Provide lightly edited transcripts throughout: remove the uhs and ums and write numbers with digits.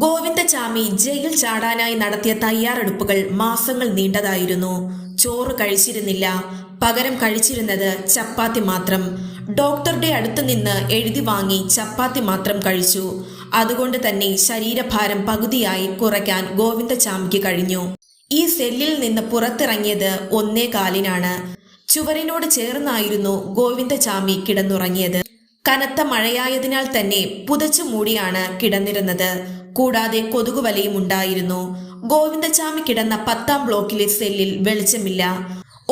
Govindachami jail ചാടാനായി നടത്തിയ തയ്യാറെടുപ്പുകൾ മാസങ്ങൾ നീണ്ടതായിരുന്നു. ചോറ് കഴിച്ചിരുന്നില്ല, പകരം കഴിച്ചിരുന്നത് ചപ്പാത്തി മാത്രം. ഡോക്ടറുടെ അടുത്ത് നിന്ന് എഴുതി വാങ്ങി ചപ്പാത്തി മാത്രം കഴിച്ചു. അതുകൊണ്ട് തന്നെ ശരീരഭാരം പകുതിയായി കുറയ്ക്കാൻ ഗോവിന്ദചാമിക്ക് കഴിഞ്ഞു. ഈ സെല്ലിൽ നിന്ന് പുറത്തിറങ്ങിയത് 1:15-നാണ്. ചുവരിനോട് ചേർന്നായിരുന്നു ഗോവിന്ദചാമി കിടന്നുറങ്ങിയത്. കനത്ത മഴയായതിനാൽ തന്നെ പുതച്ചു മൂടിയാണ് കിടന്നിരുന്നത്. കൂടാതെ കൊതുകുവലയും ഉണ്ടായിരുന്നു. ഗോവിന്ദചാമി കിടന്ന 10-ാം ബ്ലോക്കിലെ സെല്ലിൽ വെളിച്ചമില്ല.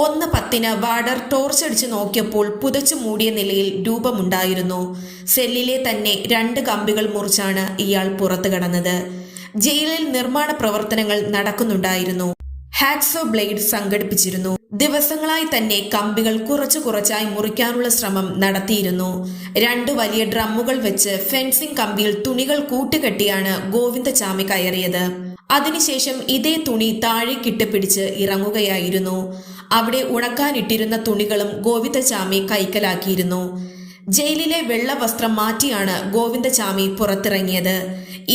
1:10-ന് വാർഡർ ടോർച്ചടിച്ചു നോക്കിയപ്പോൾ പുതച്ചു മൂടിയ നിലയിൽ രൂപമുണ്ടായിരുന്നു. സെല്ലിലെ തന്നെ 2 കമ്പികൾ മുറിച്ചാണ് ഇയാൾ പുറത്തു കടന്നത്. ജയിലിൽ നിർമ്മാണ പ്രവർത്തനങ്ങൾ നടക്കുന്നുണ്ടായിരുന്നു. ഹാക്സോ ബ്ലേഡ് സംഘടിപ്പിച്ചിരുന്നു. ദിവസങ്ങളായി തന്നെ കമ്പികൾ കുറച്ചായി മുറിക്കാനുള്ള ശ്രമം നടത്തിയിരുന്നു. 2 വലിയ ഡ്രമ്മുകൾ വെച്ച് ഫെൻസിംഗ് കമ്പിയിൽ തുണികൾ കൂട്ടുകെട്ടിയാണ് ഗോവിന്ദചാമി കയറിയത്. അതിനുശേഷം ഇതേ തുണി താഴേക്കിട്ട് പിടിച്ച് ഇറങ്ങുകയായിരുന്നു. അവിടെ ഉണക്കാനിട്ടിരുന്ന തുണികളും ഗോവിന്ദചാമി കൈക്കലാക്കിയിരുന്നു. ജയിലിലെ വെള്ള വസ്ത്രം മാറ്റിയാണ് ഗോവിന്ദചാമി പുറത്തിറങ്ങിയത്.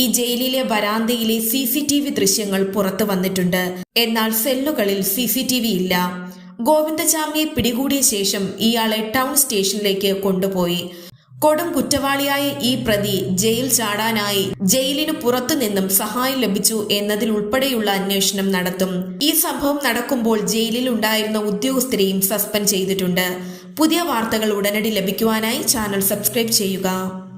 ഈ ജയിലിലെ വരാന്തയിലെ CCTV ദൃശ്യങ്ങൾ പുറത്തു വന്നിട്ടുണ്ട്. എന്നാൽ സെല്ലുകളിൽ CCTV ഇല്ല. ഗോവിന്ദചാമിയെ പിടികൂടിയ ശേഷം ഇയാളെ ടൗൺ സ്റ്റേഷനിലേക്ക് കൊണ്ടുപോയി. കൊടും കുറ്റവാളിയായ ഈ പ്രതി ജയിൽ ചാടാനായി ജയിലിനു പുറത്തു നിന്നും സഹായം ലഭിച്ചു എന്നതിലുൾപ്പെടെയുള്ള അന്വേഷണം നടത്തും. ഈ സംഭവം നടക്കുമ്പോൾ ജയിലിൽ ഉണ്ടായിരുന്ന ഉദ്യോഗസ്ഥരെയും സസ്പെൻഡ് ചെയ്തിട്ടുണ്ട്. പുതിയ വാർത്തകൾ ഉടനടി ലഭിക്കുവാനായി ചാനൽ സബ്സ്ക്രൈബ് ചെയ്യുക.